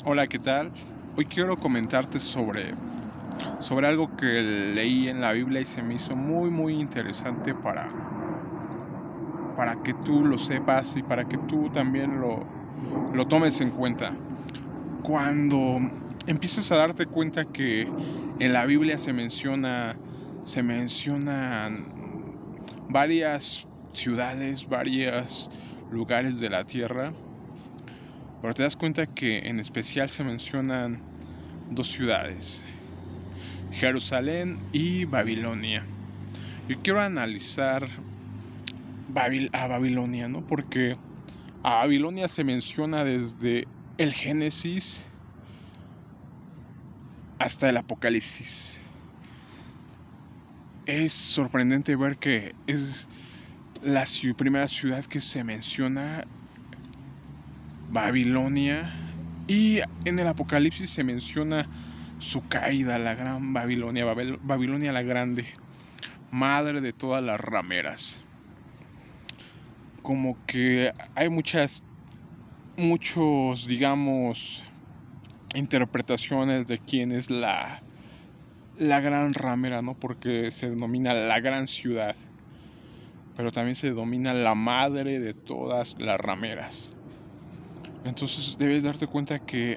Hola, ¿qué tal? Hoy quiero comentarte sobre algo que leí en la Biblia y se me hizo muy interesante para que tú lo sepas y para que tú también lo tomes en cuenta. Cuando empiezas a darte cuenta que en la Biblia se mencionan varias ciudades, varios lugares de la tierra, pero te das cuenta que en especial se mencionan dos ciudades, Jerusalén y Babilonia. Yo quiero analizar a Babilonia, ¿no? Porque a Babilonia se menciona desde el Génesis hasta el Apocalipsis. Es sorprendente ver que es la primera ciudad que se menciona, Babilonia, y en el Apocalipsis se menciona su caída, la gran Babilonia, Babilonia la Grande, madre de todas las rameras. Como que hay digamos, interpretaciones de quién es la gran ramera, ¿no? Porque se denomina la gran ciudad, pero también se denomina la madre de todas las rameras. Entonces debes darte cuenta que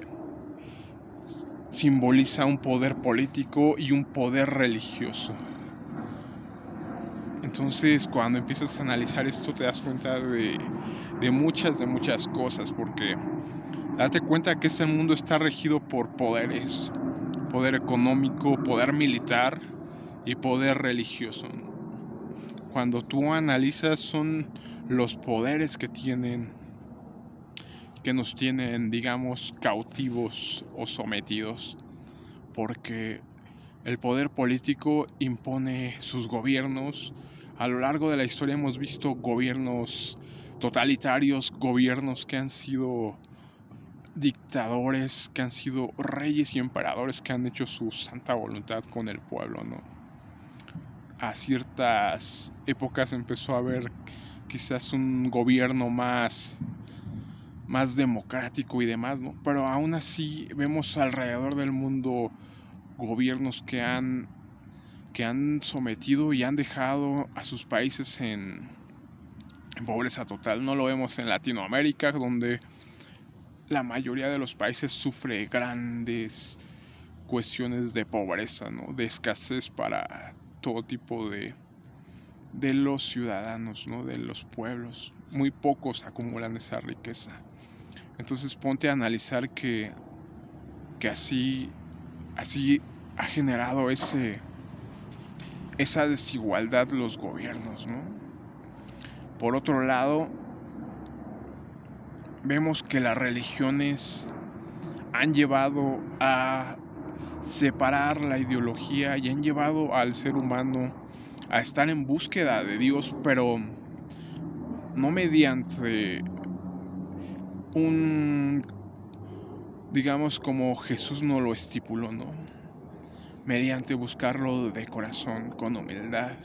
simboliza un poder político y un poder religioso. Entonces, cuando empiezas a analizar esto, te das cuenta de muchas cosas, porque date cuenta que ese mundo está regido por poderes, poder económico, poder militar y poder religioso. Cuando tú analizas, son los poderes que nos tienen, digamos, cautivos o sometidos, porque el poder político impone sus gobiernos. A lo largo de la historia hemos visto gobiernos totalitarios, gobiernos que han sido dictadores, que han sido reyes y emperadores que han hecho su santa voluntad con el pueblo, ¿no? A ciertas épocas empezó a haber quizás un gobierno más democrático y demás, ¿no? Pero aún así vemos alrededor del mundo gobiernos que han sometido y han dejado a sus países en pobreza total. No lo vemos en Latinoamérica, donde la mayoría de los países sufre grandes cuestiones de pobreza, ¿no? De escasez para todo tipo de los ciudadanos, ¿no? De los pueblos. Muy pocos acumulan esa riqueza. Entonces ponte a analizar que así ha generado esa desigualdad los gobiernos, ¿no? Por otro lado, vemos que las religiones han llevado a separar la ideología y han llevado al ser humano a estar en búsqueda de Dios, pero no mediante un, digamos, como Jesús nos lo estipuló, ¿no? Mediante buscarlo de corazón, con humildad,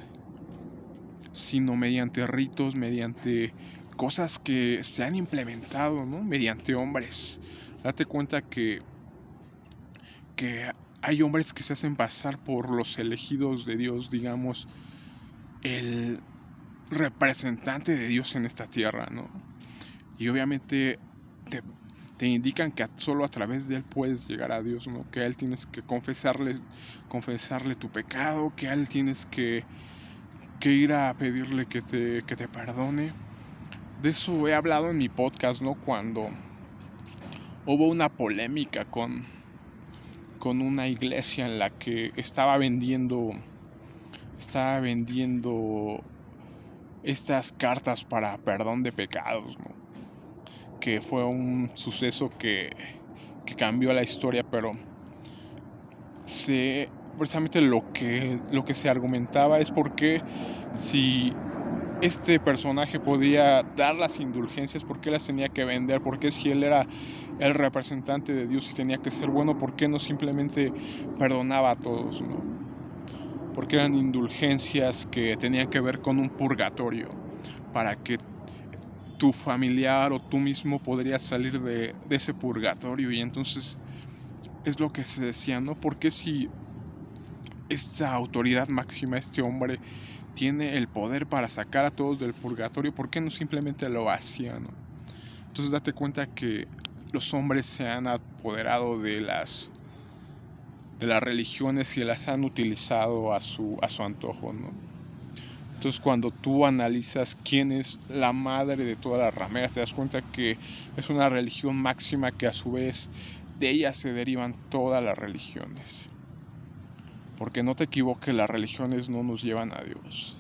sino mediante ritos, mediante cosas que se han implementado, ¿no? Mediante hombres. Date cuenta que hay hombres que se hacen pasar por los elegidos de Dios, digamos, el representante de Dios en esta tierra, ¿no? Y obviamente te, te indican que solo a través de él puedes llegar a Dios, ¿no? Que a él tienes que confesarle tu pecado, que a él tienes que ir a pedirle que te perdone. De eso he hablado en mi podcast, ¿no? Cuando hubo una polémica con una iglesia en la que estaba vendiendo estas cartas para perdón de pecados, ¿no? Que fue un suceso que cambió la historia, pero precisamente lo que se argumentaba es porque si este personaje podía dar las indulgencias, ¿por qué las tenía que vender? ¿Por qué si él era el representante de Dios y tenía que ser bueno, por qué no simplemente perdonaba a todos, ¿no? Porque eran indulgencias que tenían que ver con un purgatorio, para que tu familiar o tú mismo podrías salir de ese purgatorio. Y entonces es lo que se decía, ¿no? Porque si esta autoridad máxima, este hombre, tiene el poder para sacar a todos del purgatorio, ¿por qué no simplemente lo hacía, no? Entonces date cuenta que los hombres se han apoderado de las religiones y las han utilizado a su antojo, ¿no? Entonces cuando tú analizas quién es la madre de todas las rameras, te das cuenta que es una religión máxima que a su vez de ella se derivan todas las religiones. Porque no te equivoques, las religiones no nos llevan a Dios.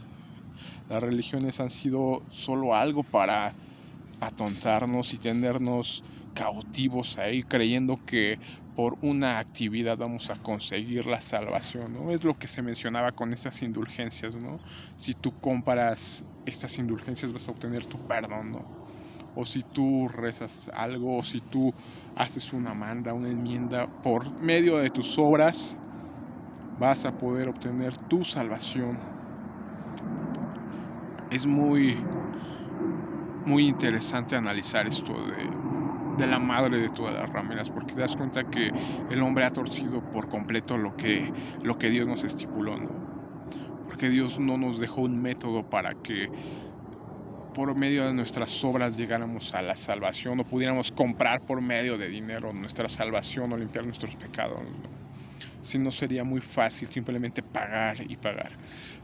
Las religiones han sido solo algo para atontarnos y tenernos cautivos ahí, creyendo que por una actividad vamos a conseguir la salvación, ¿no? Es lo que se mencionaba con estas indulgencias, ¿no? Si tú comparas estas indulgencias vas a obtener tu perdón, ¿no? O si tú rezas algo, o si tú haces una manda, una enmienda, por medio de tus obras vas a poder obtener tu salvación. Es muy interesante analizar esto de la madre de todas las rameras, porque te das cuenta que el hombre ha torcido por completo lo que Dios nos estipuló, ¿no? Porque Dios no nos dejó un método para que por medio de nuestras obras llegáramos a la salvación o pudiéramos comprar por medio de dinero nuestra salvación o limpiar nuestros pecados, ¿no? Si no, sería muy fácil simplemente pagar y pagar.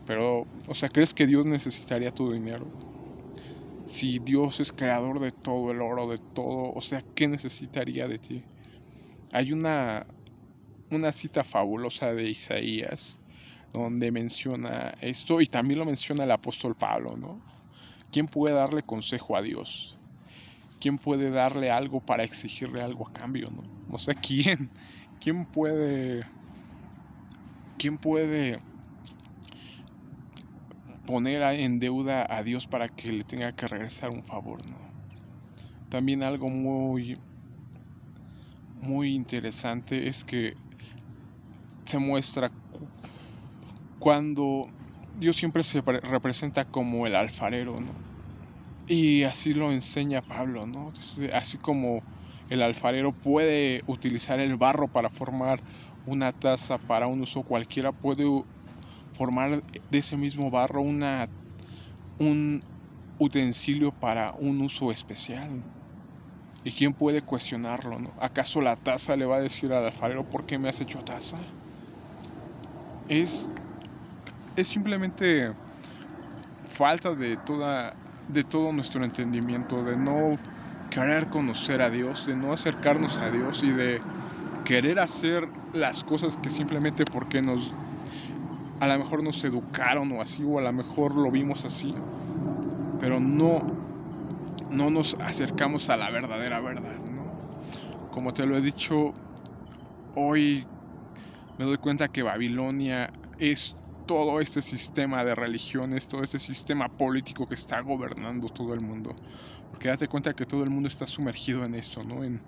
Pero, o sea, ¿crees que Dios necesitaría tu dinero? Si Dios es creador de todo, el oro, de todo, o sea, ¿qué necesitaría de ti? Hay una cita fabulosa de Isaías donde menciona esto, y también lo menciona el apóstol Pablo, ¿no? ¿Quién puede darle consejo a Dios? ¿Quién puede darle algo para exigirle algo a cambio, no? O sea, ¿quién? ¿Quién puede poner en deuda a Dios para que le tenga que regresar un favor, no? También algo muy interesante es que se muestra cuando Dios siempre se representa como el alfarero, ¿no? Y así lo enseña Pablo, ¿no? Así como el alfarero puede utilizar el barro para formar una taza para un uso cualquiera, puede formar de ese mismo barro un utensilio para un uso especial. ¿Y quién puede cuestionarlo, no? ¿Acaso la taza le va a decir al alfarero por qué me has hecho taza? Es simplemente falta de todo nuestro entendimiento, de no querer conocer a Dios, de no acercarnos a Dios y de querer hacer las cosas que simplemente porque a lo mejor nos educaron o así, o a lo mejor lo vimos así, pero no nos acercamos a la verdadera verdad, ¿no? Como te lo he dicho, hoy me doy cuenta que Babilonia es todo este sistema de religiones, todo este sistema político que está gobernando todo el mundo. Porque date cuenta que todo el mundo está sumergido en eso, ¿no? En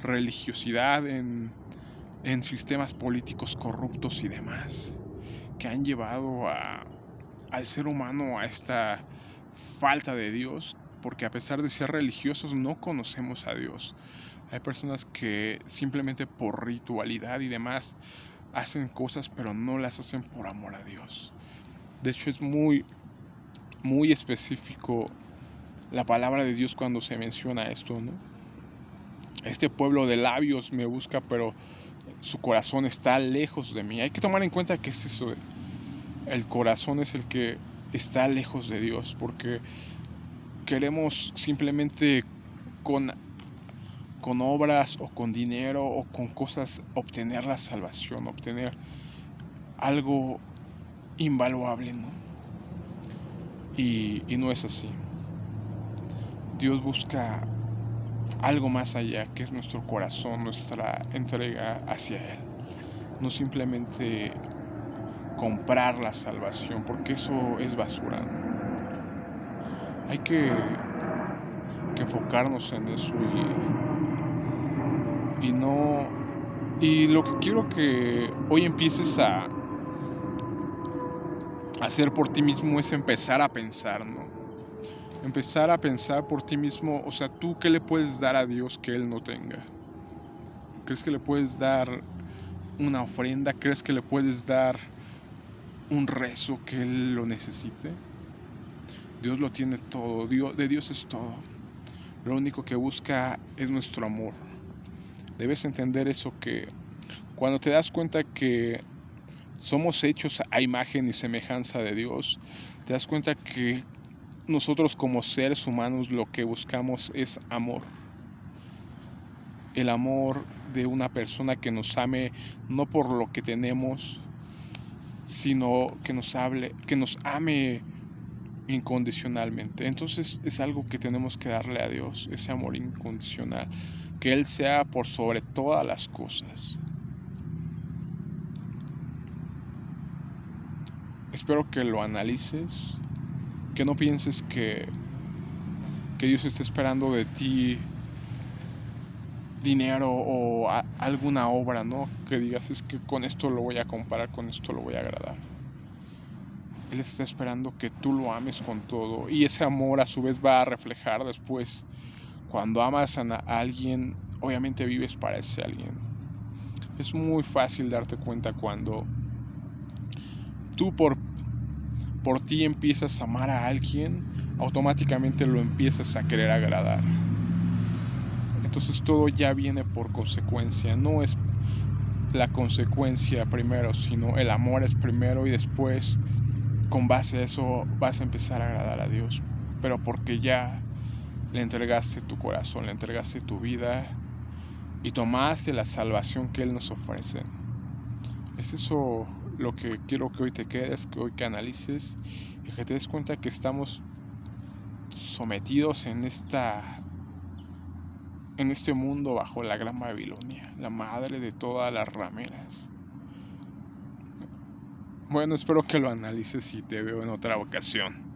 religiosidad, en sistemas políticos corruptos y demás, que han llevado al ser humano a esta falta de Dios, porque a pesar de ser religiosos no conocemos a Dios. Hay personas que simplemente por ritualidad y demás hacen cosas, pero no las hacen por amor a Dios. De hecho, es muy específico la palabra de Dios cuando se menciona esto, ¿no? Este pueblo de labios me busca, pero su corazón está lejos de mí. Hay que tomar en cuenta que es eso. El corazón es el que está lejos de Dios, porque queremos simplemente con obras o con dinero o con cosas obtener la salvación, obtener algo invaluable, ¿no? Y no es así. Dios busca algo más allá, que es nuestro corazón, nuestra entrega hacia Él. No simplemente comprar la salvación, porque eso es basura, ¿no? Hay que enfocarnos en eso y lo que quiero que hoy empieces a hacer por ti mismo es empezar a pensar, ¿no? empezar a pensar por ti mismo, o sea, ¿tú qué le puedes dar a Dios que Él no tenga? ¿Crees que le puedes dar una ofrenda? ¿Crees que le puedes dar un rezo que Él lo necesite? Dios lo tiene todo, de Dios es todo. Lo único que busca es nuestro amor. Debes entender eso, que cuando te das cuenta que somos hechos a imagen y semejanza de Dios, te das cuenta que nosotros como seres humanos lo que buscamos es amor. El amor de una persona que nos ame no por lo que tenemos, sino que nos ame incondicionalmente. Entonces es algo que tenemos que darle a Dios, ese amor incondicional, que Él sea por sobre todas las cosas. Espero que lo analices, que no pienses que Dios está esperando de ti dinero o alguna obra, ¿no? Que digas, es que con esto lo voy a comparar, con esto lo voy a agradar. Él está esperando que tú lo ames con todo, y ese amor a su vez va a reflejar después. Cuando amas a alguien, obviamente vives para ese alguien. Es muy fácil darte cuenta cuando tú por ti empiezas a amar a alguien, automáticamente lo empiezas a querer agradar. Entonces todo ya viene por consecuencia, no es la consecuencia primero, sino el amor es primero, y después con base a eso vas a empezar a agradar a Dios, pero porque ya le entregaste tu corazón, le entregaste tu vida y tomaste la salvación que Él nos ofrece. Es eso lo que quiero que hoy te quedes, que hoy que analices y que te des cuenta que estamos sometidos en este mundo bajo la gran Babilonia, la madre de todas las rameras. Bueno, espero que lo analices y te veo en otra ocasión.